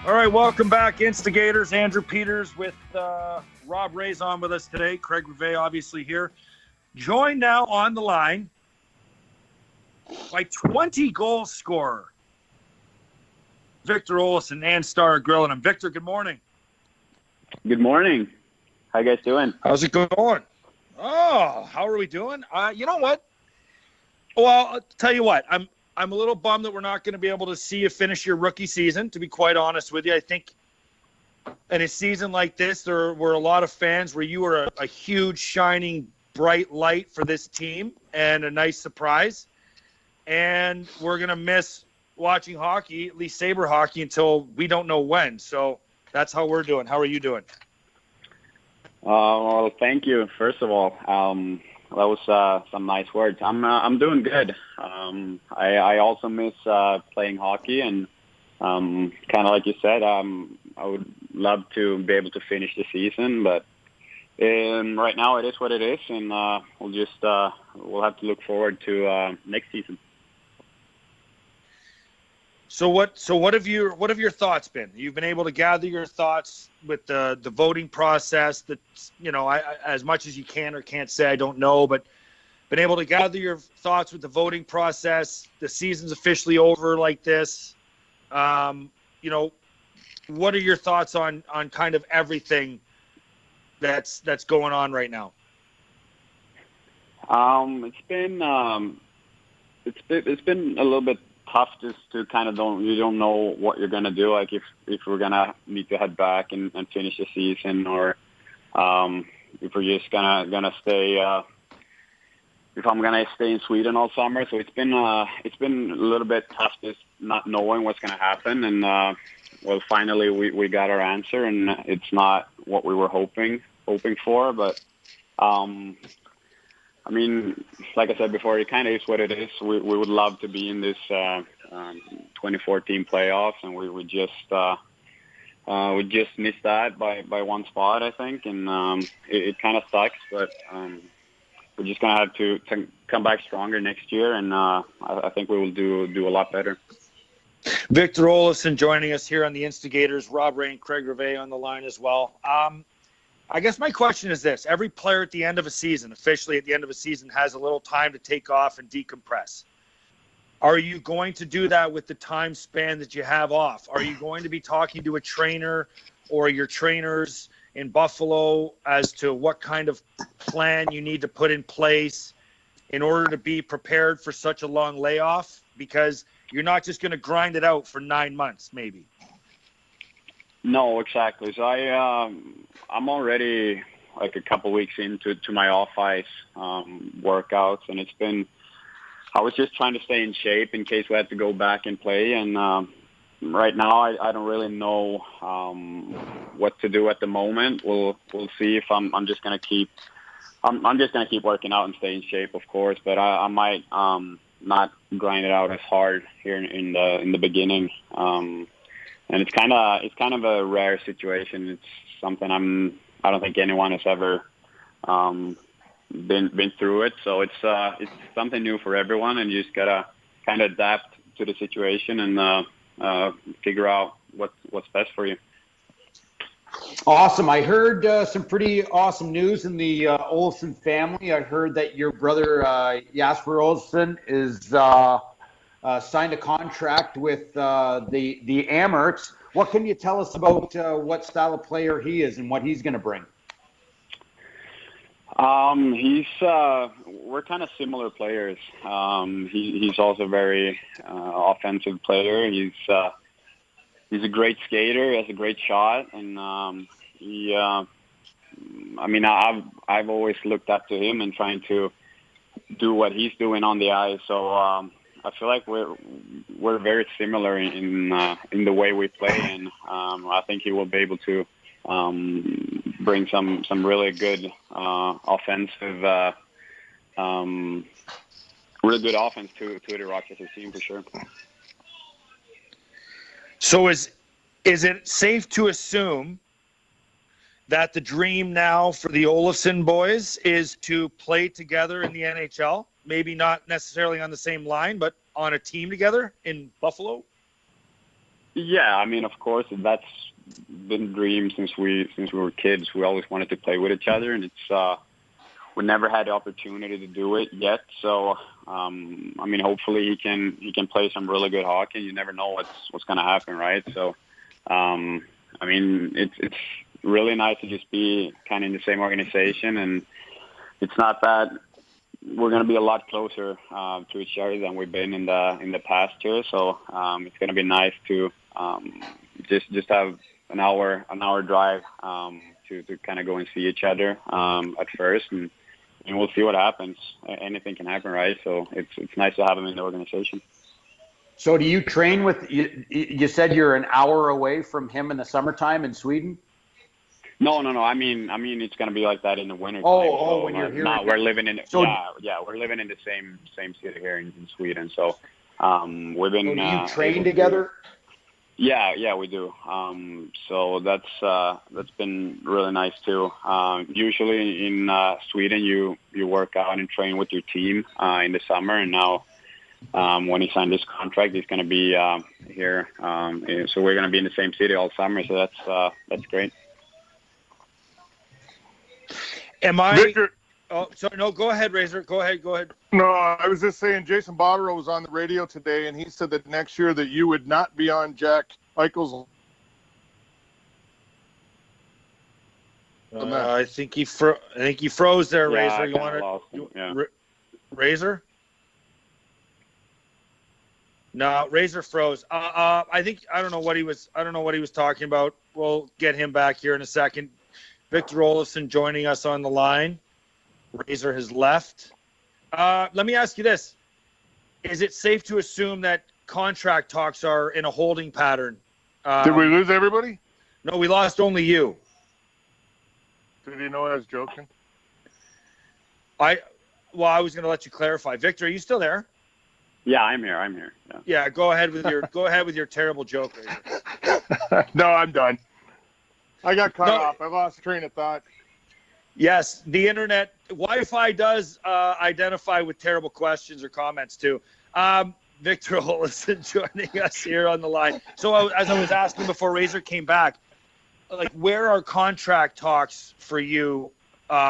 All right, welcome back, Instigators. Andrew Peters with Rob Ray's on with us today. Craig Rivet obviously here. Joined now on the line by 20-goal scorer, Victor Olofsson and Star Grilling him. Victor, good morning. Good morning. How you guys doing? How's it going? Oh, how are we doing? You know what? Well, I'll tell you what. I'm a little bummed that we're not going to be able to see you finish your rookie season, to be quite honest with you. I think in a season like this, there were a lot of fans where you were a huge, shining, bright light for this team and a nice surprise. And we're going to miss watching hockey, at least Sabre hockey, until we don't know when. So that's how we're doing. How are you doing? Well, thank you. First of all, that was some nice words. I'm doing good. I also miss playing hockey, and kind of like you said, I would love to be able to finish the season, but right now it is what it is, and we'll have to look forward to next season. So what have your thoughts been? You've been able to gather your thoughts with the voting process. That as much as you can or can't say, I don't know, but been able to gather your thoughts with the voting process. The season's officially over like this. What are your thoughts on kind of everything that's going on right now? It's been a little bit tough just to kind of you don't know what you're gonna do, like if we're gonna need to head back and finish the season, or if we're just gonna stay. If I'm gonna stay in Sweden all summer, so it's been a little bit tough just not knowing what's gonna happen, and well, finally we got our answer, and it's not what we were hoping for, but I mean, like I said before, it kind of is what it is. We would love to be in this 2014 playoffs, and we just missed that by one spot, I think, and it kind of sucks. But we're just gonna have to come back stronger next year, and I think we will do a lot better. Victor Olofsson joining us here on the Instigators. Rob Ray and Craig Rivet on the line as well. I guess my question is this. Every player at the end of a season, officially at the end of a season, has a little time to take off and decompress. Are you going to do that with the time span that you have off? Are you going to be talking to a trainer or your trainers in Buffalo as to what kind of plan you need to put in place in order to be prepared for such a long layoff? Because you're not just going to grind it out for 9 months, maybe. No, exactly. So I'm already like a couple weeks into my off ice workouts, and I was just trying to stay in shape in case we had to go back and play. And right now I don't really know what to do at the moment. We'll see if I'm just gonna keep working out and stay in shape, of course. But I might not grind it out as hard here in the beginning. And it's kind of a rare situation. It's something I don't think anyone has ever been through it. So it's something new for everyone, and you just gotta kind of adapt to the situation and figure out what's best for you. Awesome. I heard some pretty awesome news in the Olofsson family. I heard that your brother Jesper Olofsson is signed a contract with the Amherst. What can you tell us about what style of player he is and what he's going to bring? We're kind of similar players. He's also a very offensive player. He's a great skater. He has a great shot, and I've always looked up to him and trying to do what he's doing on the ice. So I feel like we're very similar in the way we play, and I think he will be able to bring some really good offensive, really good offense to the Rochester team for sure. So is it safe to assume that the dream now for the Olofsson boys is to play together in the NHL? Maybe not necessarily on the same line, but on a team together in Buffalo? Yeah, I mean, of course, that's been a dream since we were kids. We always wanted to play with each other, and it's we never had the opportunity to do it yet. So, I mean, hopefully he can play some really good hockey. You never know what's going to happen, right? So, I mean, it's really nice to just be kind of in the same organization, and it's not that we're going to be a lot closer to each other than we've been in the past year. So, it's going to be nice to just have an hour drive to kind of go and see each other at first, and we'll see what happens. Anything can happen, right? So it's nice to have him in the organization. So do you train with, you said you're an hour away from him in the summertime in Sweden? No. I mean, it's going to be like that in the winter. So, when you're here. No, we're living in, so, we're living in the same city here in Sweden. So, we've been. So do you train together? Yeah, we do. So that's been really nice too. Usually in Sweden, you work out and train with your team in the summer, and now when he signed this contract, he's going to be here. So we're going to be in the same city all summer. So that's great. Am I? Victor, Oh, sorry. No, go ahead, Razor. Go ahead. no, I was just saying Jason Botterill was on the radio today, and he said that next year that you would not be on Jack Eichel's. I think he froze there, Yeah, Razor. You want to? yeah. Razor? No, Razor froze. I don't know what he was talking about. We'll get him back here in a second. Victor Olofsson joining us on the line. Razor has left. Let me ask you this. Is it safe to assume that contract talks are in a holding pattern? Did we lose everybody? No, we lost only you. Did he know I was joking? I was going to let you clarify. Victor, are you still there? Yeah, I'm here. Yeah, go ahead with your terrible joke, Razor. No, I'm done. I got cut off. I lost train of thought. Yes, the internet, Wi-Fi does identify with terrible questions or comments too. Victor Olofsson joining us here on the line. So as I was asking before Razor came back, like, where are contract talks for you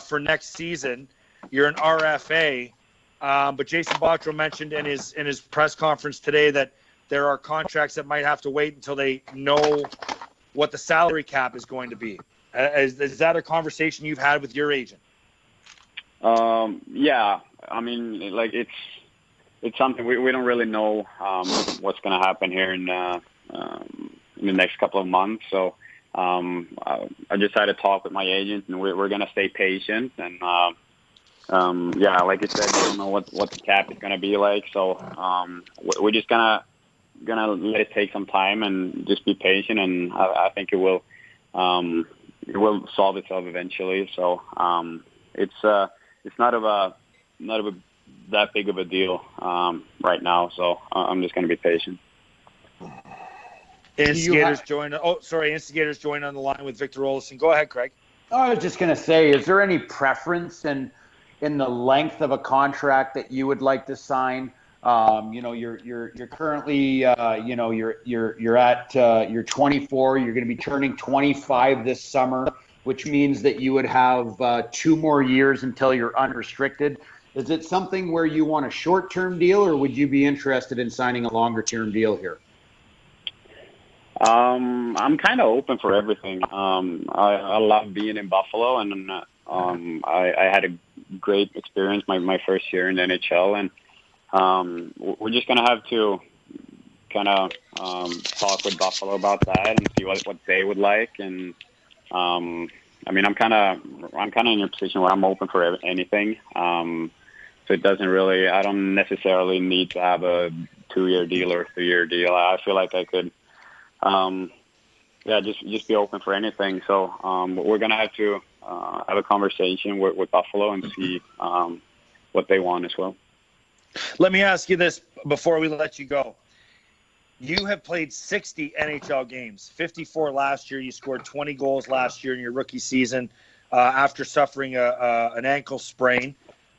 for next season? You're an RFA, but Jason Botterill mentioned in his press conference today that there are contracts that might have to wait until they know what the salary cap is going to be. Is that a conversation you've had with your agent? Yeah, I mean, like it's something we don't really know what's going to happen here in the next couple of months. So I just had to talk with my agent, and we're going to stay patient. And yeah, like you said, we don't know what the cap is going to be like. So we're just gonna let it take some time and just be patient. And I think it will solve itself eventually. So it's not that big of a deal right now. So I'm just going to be patient. Instigators join on the line with Victor Olofsson. Go ahead, Craig. I was just going to say, is there any preference in the length of a contract that you would like to sign? You're currently, you're 24. You're going to be turning 25 this summer, which means that you would have 2 more years until you're unrestricted. Is it something where you want a short-term deal, or would you be interested in signing a longer-term deal here? I'm kind of open for everything. I love being in Buffalo, and I had a great experience my first year in the NHL, and we're just going to have to kind of talk with Buffalo about that and see what they would like. And I mean, I'm kind of in a position where I'm open for anything. So it doesn't really, I don't necessarily need to have a 2-year deal or a 3-year deal. I feel like I could, just be open for anything. So we're going to have to have a conversation with Buffalo and see what they want as well. Let me ask you this before we let you go. You have played 60 NHL games, 54 last year. You scored 20 goals last year in your rookie season after suffering an ankle sprain.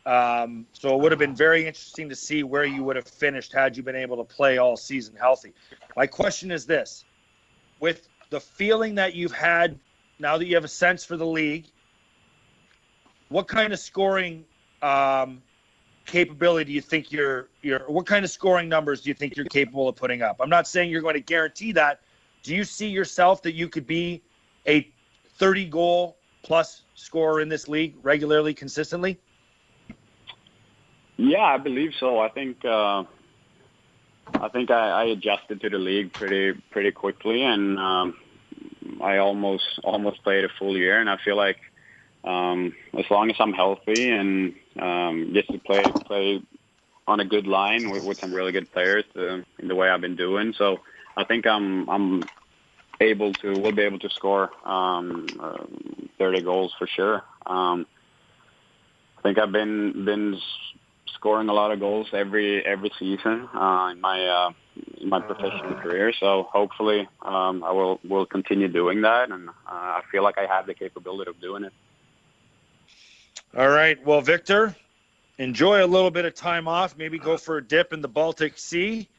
So it would have been very interesting to see where you would have finished had you been able to play all season healthy. My question is this. with the feeling that you've had now that you have a sense for the league, what kind of scoring capability do you think what kind of scoring numbers do you think you're capable of putting up? I'm not saying you're going to guarantee that. Do you see yourself that you could be a 30-goal plus scorer in this league regularly, consistently? Yeah, I believe so. I think I adjusted to the league pretty quickly, and I almost played a full year. And I feel like as long as I'm healthy and get to play on a good line with some really good players in the way I've been doing, so I think we'll be able to score 30 goals for sure. I think I've been scoring a lot of goals every season in my professional career. So hopefully I will continue doing that, and I feel like I have the capability of doing it. All right. Well, Victor, enjoy a little bit of time off. Maybe go for a dip in the Baltic Sea,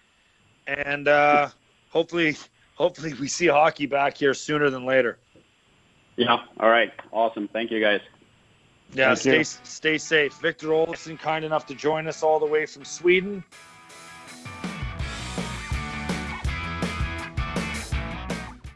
and hopefully we see hockey back here sooner than later. Yeah. All right. Awesome. Thank you, guys. Yeah, stay safe. Victor Olofsson, kind enough to join us all the way from Sweden.